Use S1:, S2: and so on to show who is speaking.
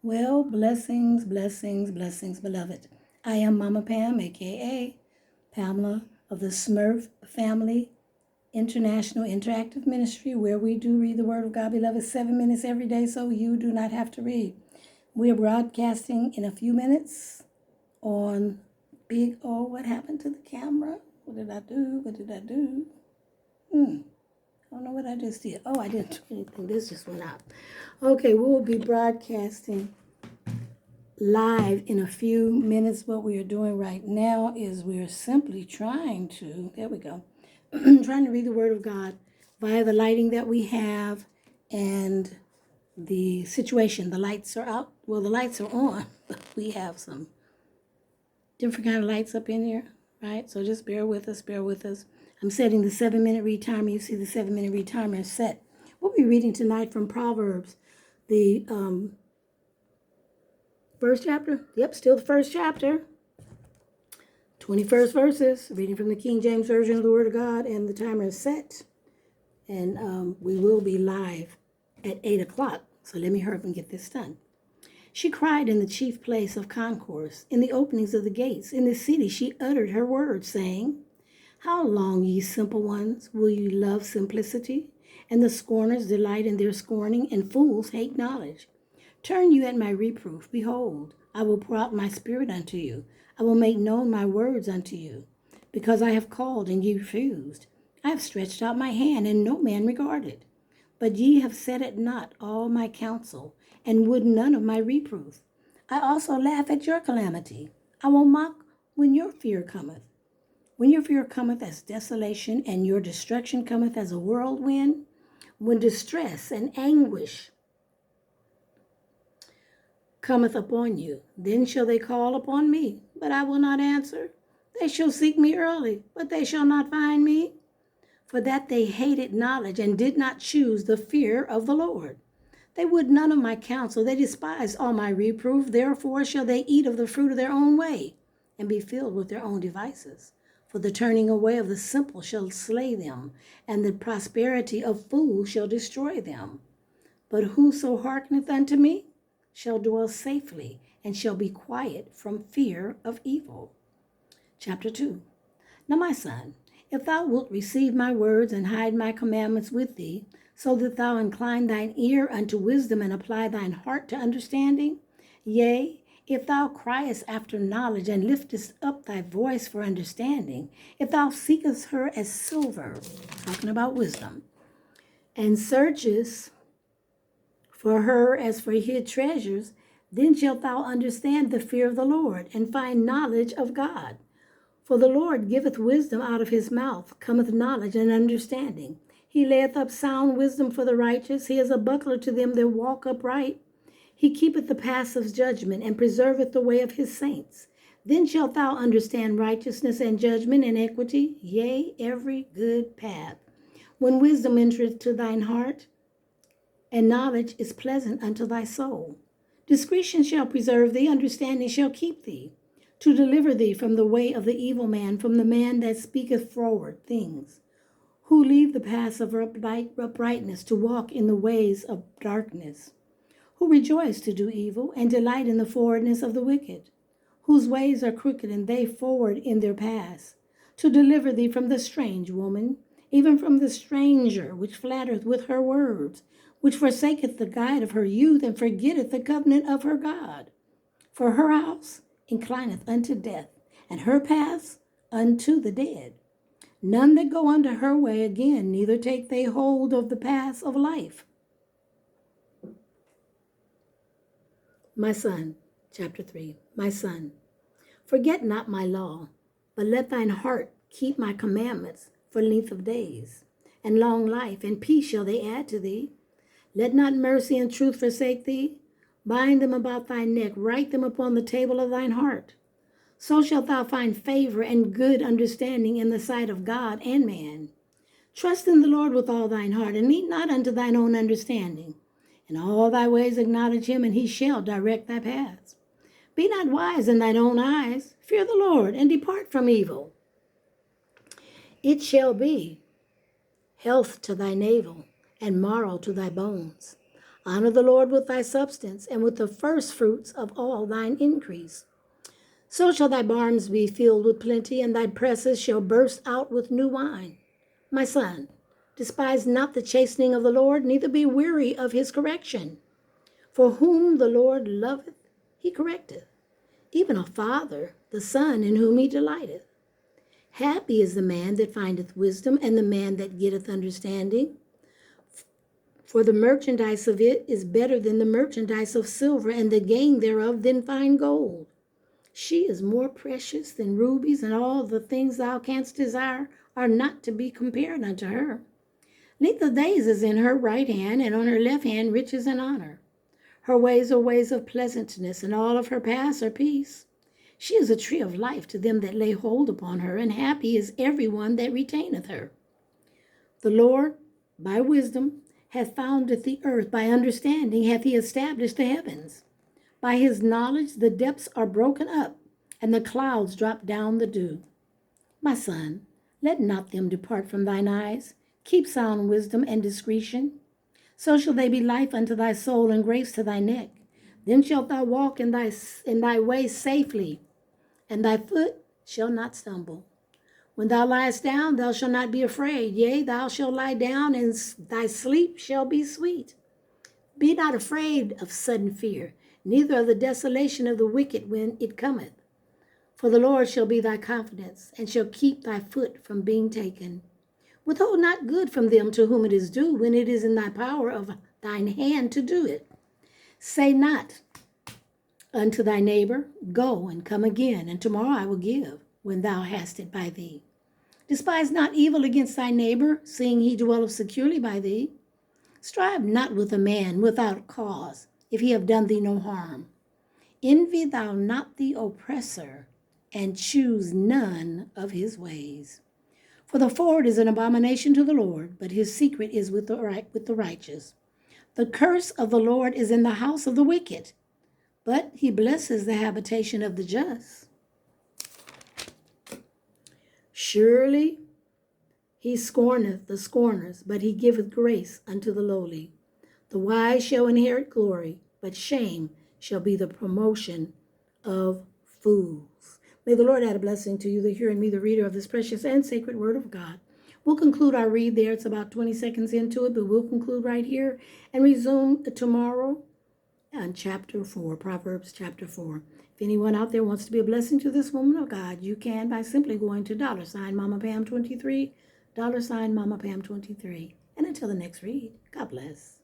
S1: Well, blessings, blessings, blessings, beloved. I am Mama Pam, aka Pamela of the SMRF Family International Interactive Ministry, where we do read the Word of God, beloved, 7 minutes every day, so you do not have to read. We are broadcasting in a few minutes on Big O. What happened to the camera? What did I do? What did I do? I don't know what I just did. Oh, I didn't do anything. This just went out. Okay, we will be broadcasting live in a few minutes. What we are doing right now is we are simply trying to, there we go, trying to read the Word of God via the lighting that we have and the situation. The lights are out. Well, the lights are on, but we have some different kind of lights up in here, right? So just bear with us, bear with us. I'm setting the 7-minute read timer. You see the 7-minute read timer is set. We'll be reading tonight from Proverbs, the first chapter. Yep, still the first chapter. 21st verses, reading from the King James Version of the Word of God, and the timer is set. And we will be live at 8 o'clock. So let me hurry up and get this done. She cried in the chief place of concourse, in the openings of the gates. In the city she uttered her words, saying, How long, ye simple ones, will ye love simplicity? And the scorners delight in their scorning, and fools hate knowledge. Turn you at my reproof. Behold, I will pour out my spirit unto you. I will make known my words unto you. Because I have called, and ye refused. I have stretched out my hand, and no man regarded. But ye have set at naught all my counsel, and would none of my reproof. I also laugh at your calamity. I will mock when your fear cometh. When your fear cometh as desolation, and your destruction cometh as a whirlwind, when distress and anguish cometh upon you, then shall they call upon me, but I will not answer. They shall seek me early, but they shall not find me. For that they hated knowledge, and did not choose the fear of the Lord. They would none of my counsel, they despised all my reproof. Therefore shall they eat of the fruit of their own way, and be filled with their own devices. For the turning away of the simple shall slay them, and the prosperity of fools shall destroy them. But whoso hearkeneth unto me shall dwell safely, and shall be quiet from fear of evil. Chapter 2. Now, my son, if thou wilt receive my words and hide my commandments with thee, so that thou incline thine ear unto wisdom and apply thine heart to understanding, yea, if thou criest after knowledge and liftest up thy voice for understanding, if thou seekest her as silver, talking about wisdom, and searchest for her as for hid treasures, then shalt thou understand the fear of the Lord, and find knowledge of God. For the Lord giveth wisdom, out of his mouth cometh knowledge and understanding. He layeth up sound wisdom for the righteous. He is a buckler to them that walk upright. He keepeth the paths of judgment, and preserveth the way of his saints. Then shalt thou understand righteousness and judgment and equity, yea, every good path. When wisdom entereth to thine heart, and knowledge is pleasant unto thy soul. Discretion shall preserve thee, understanding shall keep thee, to deliver thee from the way of the evil man, from the man that speaketh froward things, who leave the paths of uprightness to walk in the ways of darkness, who rejoice to do evil, and delight in the forwardness of the wicked, whose ways are crooked, and they forward in their paths, to deliver thee from the strange woman, even from the stranger, which flattereth with her words, which forsaketh the guide of her youth, and forgetteth the covenant of her God. For her house inclineth unto death, and her paths unto the dead. None that go unto her way again, neither take they hold of the paths of life. My son, chapter 3, my son, forget not my law, but let thine heart keep my commandments for length of days, and long life, and peace shall they add to thee. Let not mercy and truth forsake thee. Bind them about thy neck, write them upon the table of thine heart. So shalt thou find favor and good understanding in the sight of God and man. Trust in the Lord with all thine heart, and lean not unto thine own understanding. In all thy ways acknowledge him, and he shall direct thy paths. Be not wise in thine own eyes. Fear the Lord, and depart from evil. It shall be health to thy navel, and marrow to thy bones. Honor the Lord with thy substance, and with the first fruits of all thine increase. So shall thy barns be filled with plenty, and thy presses shall burst out with new wine. My son, despise not the chastening of the Lord, neither be weary of his correction. For whom the Lord loveth, he correcteth, even a father, the son in whom he delighteth. Happy is the man that findeth wisdom, and the man that getteth understanding. For the merchandise of it is better than the merchandise of silver, and the gain thereof than fine gold. She is more precious than rubies, and all the things thou canst desire are not to be compared unto her. Length of days is in her right hand, and on her left hand riches and honor. Her ways are ways of pleasantness, and all of her paths are peace. She is a tree of life to them that lay hold upon her, and happy is every one that retaineth her. The Lord, by wisdom, hath founded the earth, by understanding hath he established the heavens. By his knowledge the depths are broken up, and the clouds drop down the dew. My son, let not them depart from thine eyes. Keep sound wisdom and discretion. So shall they be life unto thy soul, and grace to thy neck. Then shalt thou walk in thy way safely, and thy foot shall not stumble. When thou liest down, thou shalt not be afraid. Yea, thou shalt lie down, and thy sleep shall be sweet. Be not afraid of sudden fear, neither of the desolation of the wicked when it cometh. For the Lord shall be thy confidence, and shall keep thy foot from being taken. Withhold not good from them to whom it is due, when it is in thy power of thine hand to do it. Say not unto thy neighbor, Go and come again, and tomorrow I will give, when thou hast it by thee. Despise not evil against thy neighbor, seeing he dwelleth securely by thee. Strive not with a man without cause, if he have done thee no harm. Envy thou not the oppressor, and choose none of his ways. For the forward is an abomination to the Lord, but his secret is with the righteous. The curse of the Lord is in the house of the wicked, but he blesses the habitation of the just. Surely he scorneth the scorners, but he giveth grace unto the lowly. The wise shall inherit glory, but shame shall be the promotion of fools. May the Lord add a blessing to you, the hearer and me, the reader of this precious and sacred word of God. We'll conclude our read there. It's about 20 seconds into it, but we'll conclude right here and resume tomorrow on chapter 4, Proverbs chapter 4. If anyone out there wants to be a blessing to this woman of God, you can by simply going to $MamaPam23, $MamaPam23. And until the next read, God bless.